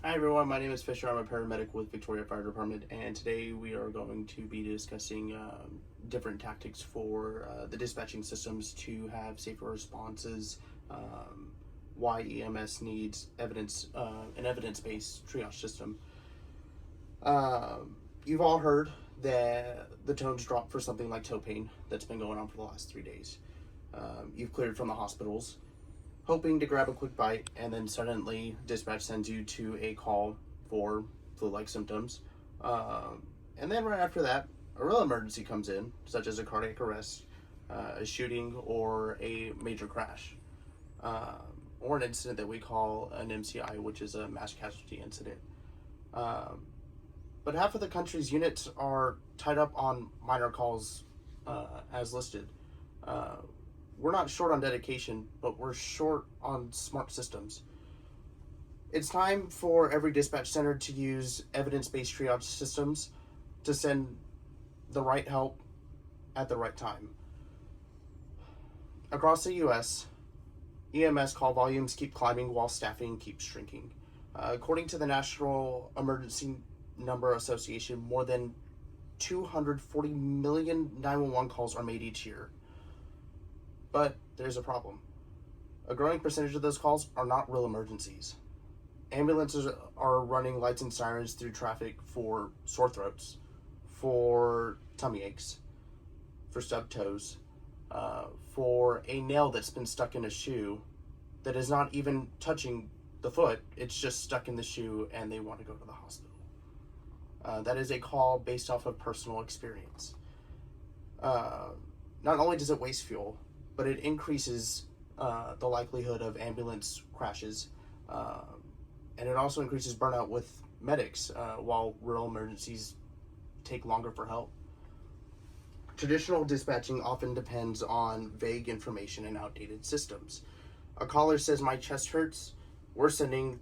Hi everyone, my name is Fisher. I'm a paramedic with Victoria Fire Department, and today we are going to be discussing different tactics for the dispatching systems to have safer responses. Why EMS needs an evidence-based triage system. You've all heard that the tones drop for something like toe pain that's been going on for the last 3 days. You've cleared from the hospitals, hoping to grab a quick bite, and then suddenly dispatch sends you to a call for flu-like symptoms. And then right after that, a real emergency comes in, such as a cardiac arrest, a shooting, or a major crash, or an incident that we call an MCI, which is a mass casualty incident. But half of the country's units are tied up on minor calls as listed. We're not short on dedication, but we're short on smart systems. It's time for every dispatch center to use evidence-based triage systems to send the right help at the right time. Across the U.S., EMS call volumes keep climbing while staffing keeps shrinking. According to the National Emergency Number Association, more than 240 million 911 calls are made each year. But there's a problem. A growing percentage of those calls are not real emergencies. Ambulances are running lights and sirens through traffic for sore throats, for tummy aches, for stubbed toes, for a nail that's been stuck in a shoe that is not even touching the foot, it's just stuck in the shoe and they want to go to the hospital. That is a call based off of personal experience. Not only does it waste fuel, but it increases the likelihood of ambulance crashes, and it also increases burnout with medics while real emergencies take longer for help. Traditional dispatching often depends on vague information and outdated systems. A caller says, "My chest hurts," we're sending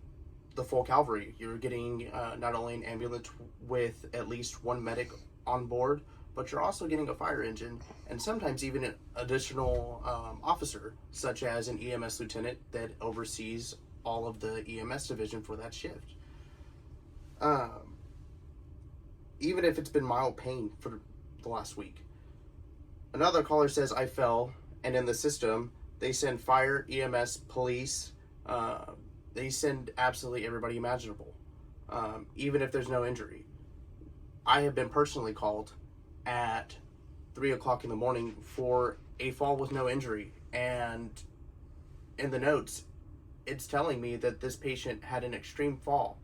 the full cavalry. You're getting not only an ambulance with at least one medic on board, but you're also getting a fire engine and sometimes even an additional officer, such as an EMS lieutenant that oversees all of the EMS division for that shift. Even if it's been mild pain for the last week. Another caller says, "I fell," and in the system, they send fire, EMS, police, they send absolutely everybody imaginable, even if there's no injury. I have been personally called at 3 o'clock in the morning for a fall with no injury, and in the notes it's telling me that this patient had an extreme fall.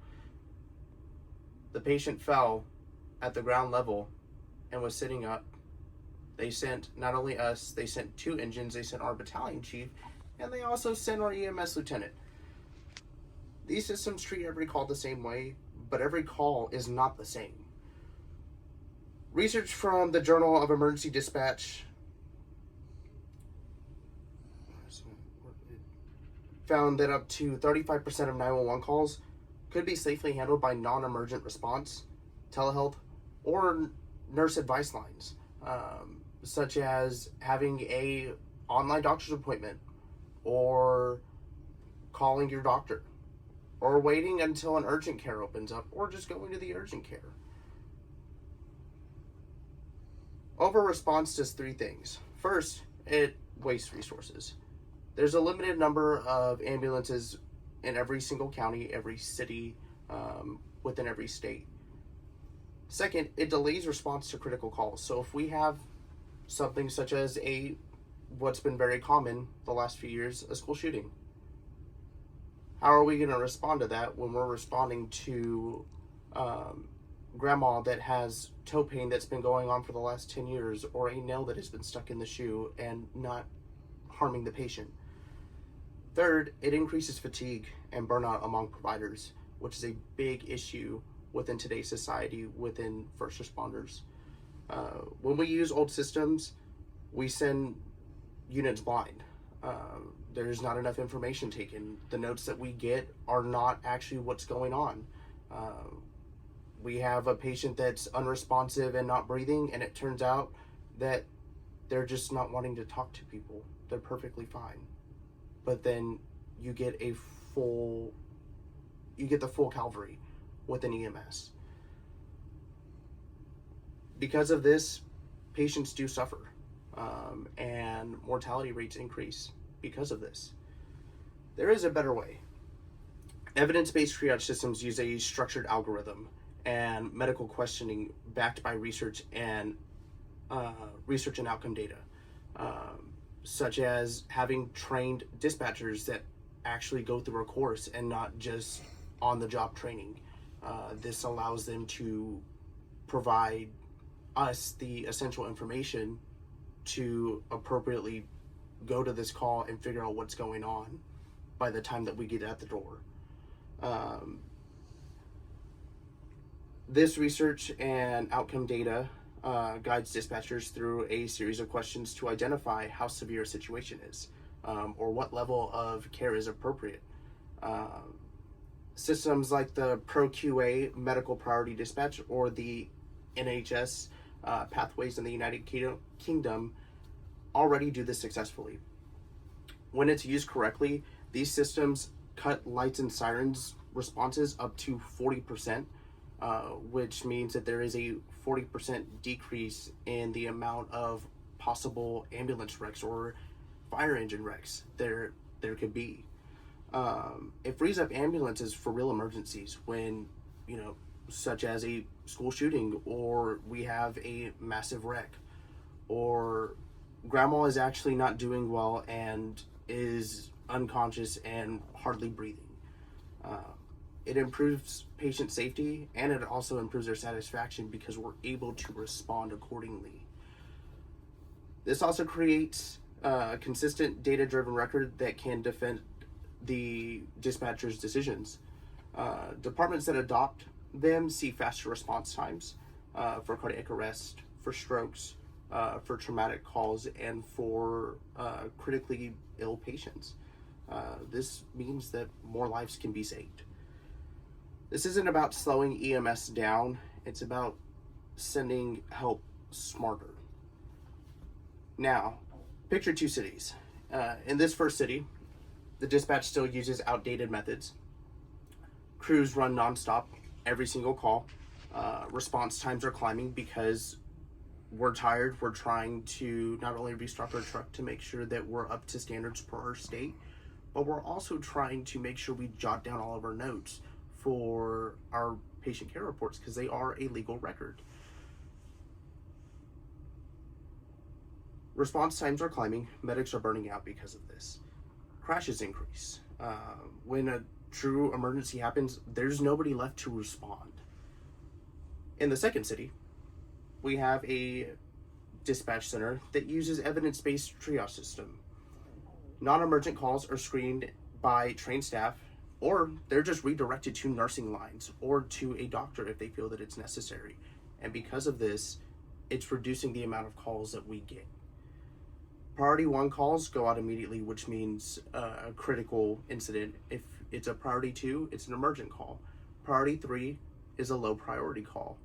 The patient fell at the ground level and was sitting up. They sent not only us, they sent 2 engines, they sent our battalion chief, and they also sent our EMS lieutenant. These systems treat every call the same way, but every call is not the same. Research from the Journal of Emergency Dispatch found that up to 35% of 911 calls could be safely handled by non-emergent response, telehealth, or nurse advice lines, such as having a online doctor's appointment, or calling your doctor, or waiting until an urgent care opens up, or just going to the urgent care. Over-response does 3 things. First, it wastes resources. There's a limited number of ambulances in every single county, every city, within every state. Second, it delays response to critical calls. So if we have something such as what's been very common the last few years, a school shooting, how are we going to respond to that when we're responding to grandma that has toe pain that's been going on for the last 10 years, or a nail that has been stuck in the shoe and not harming the patient? Third, it increases fatigue and burnout among providers, which is a big issue within today's society within first responders. When we use old systems, we send units blind. There's not enough information taken. The notes that we get are not actually what's going on. We have a patient that's unresponsive and not breathing, and it turns out that they're just not wanting to talk to people. They're perfectly fine. But then you get a full you get the full cavalry with an EMS. Because of this, patients do suffer, and mortality rates increase because of this. There is a better way. Evidence-based triage systems use a structured algorithm and medical questioning backed by research and outcome data, such as having trained dispatchers that actually go through a course and not just on-the-job training. This allows them to provide us the essential information to appropriately go to this call and figure out what's going on by the time that we get at the door. This research and outcome data guides dispatchers through a series of questions to identify how severe a situation is, or what level of care is appropriate. Systems like the ProQA Medical Priority Dispatch or the NHS pathways in the United Kingdom already do this successfully. When it's used correctly, these systems cut lights and sirens responses up to 40%, which means that there is a 40% decrease in the amount of possible ambulance wrecks or fire engine wrecks there could be. It frees up ambulances for real emergencies when, such as a school shooting, or we have a massive wreck, or grandma is actually not doing well and is unconscious and hardly breathing. It improves patient safety, and it also improves their satisfaction because we're able to respond accordingly. This also creates a consistent data-driven record that can defend the dispatcher's decisions. Departments that adopt them see faster response times for cardiac arrest, for strokes, for traumatic calls, and for critically ill patients. This means that more lives can be saved. This isn't about slowing EMS down, it's about sending help smarter. Now, picture two cities. In this first city, the dispatch still uses outdated methods. Crews run nonstop every single call. Response times are climbing because we're tired. We're trying to not only restock our truck to make sure that we're up to standards per our state, but we're also trying to make sure we jot down all of our notes for our patient care reports because they are a legal record. Response times are climbing. Medics are burning out because of this. Crashes increase. When a true emergency happens, there's nobody left to respond. In the second city, we have a dispatch center that uses evidence-based triage system. Non-emergent calls are screened by trained staff, or they're just redirected to nursing lines or to a doctor if they feel that it's necessary. And because of this, it's reducing the amount of calls that we get. Priority 1 calls go out immediately, which means a critical incident. If it's a priority 2, it's an emergent call. Priority 3 is a low priority call.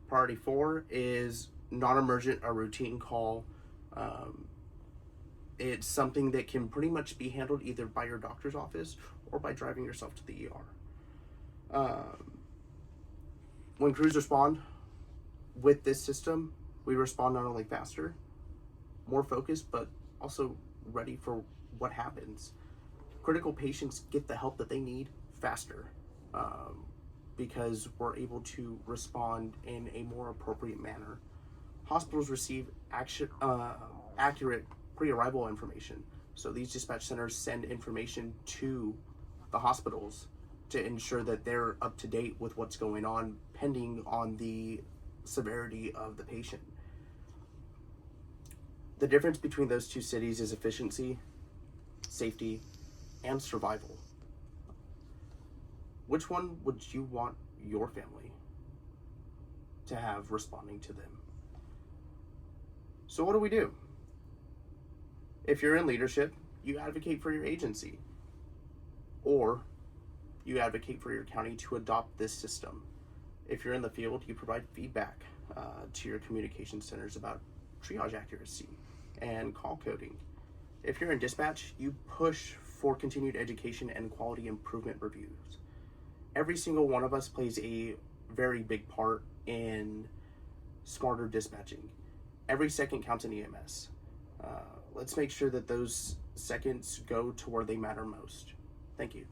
Priority 4 is non-emergent, a routine call. It's something that can pretty much be handled either by your doctor's office or by driving yourself to the ER. When crews respond with this system, we respond not only faster, more focused, but also ready for what happens. Critical patients get the help that they need faster because we're able to respond in a more appropriate manner. Hospitals receive accurate pre-arrival information. So these dispatch centers send information to the hospitals to ensure that they're up to date with what's going on, pending on the severity of the patient. The difference between those two cities is efficiency, safety, and survival. Which one would you want your family to have responding to them? So what do? If you're in leadership, you advocate for your agency, or you advocate for your county to adopt this system. If you're in the field, you provide feedback to your communication centers about triage accuracy and call coding. If you're in dispatch, you push for continued education and quality improvement reviews. Every single one of us plays a very big part in smarter dispatching. Every second counts in EMS. Let's make sure that those seconds go to where they matter most. Thank you.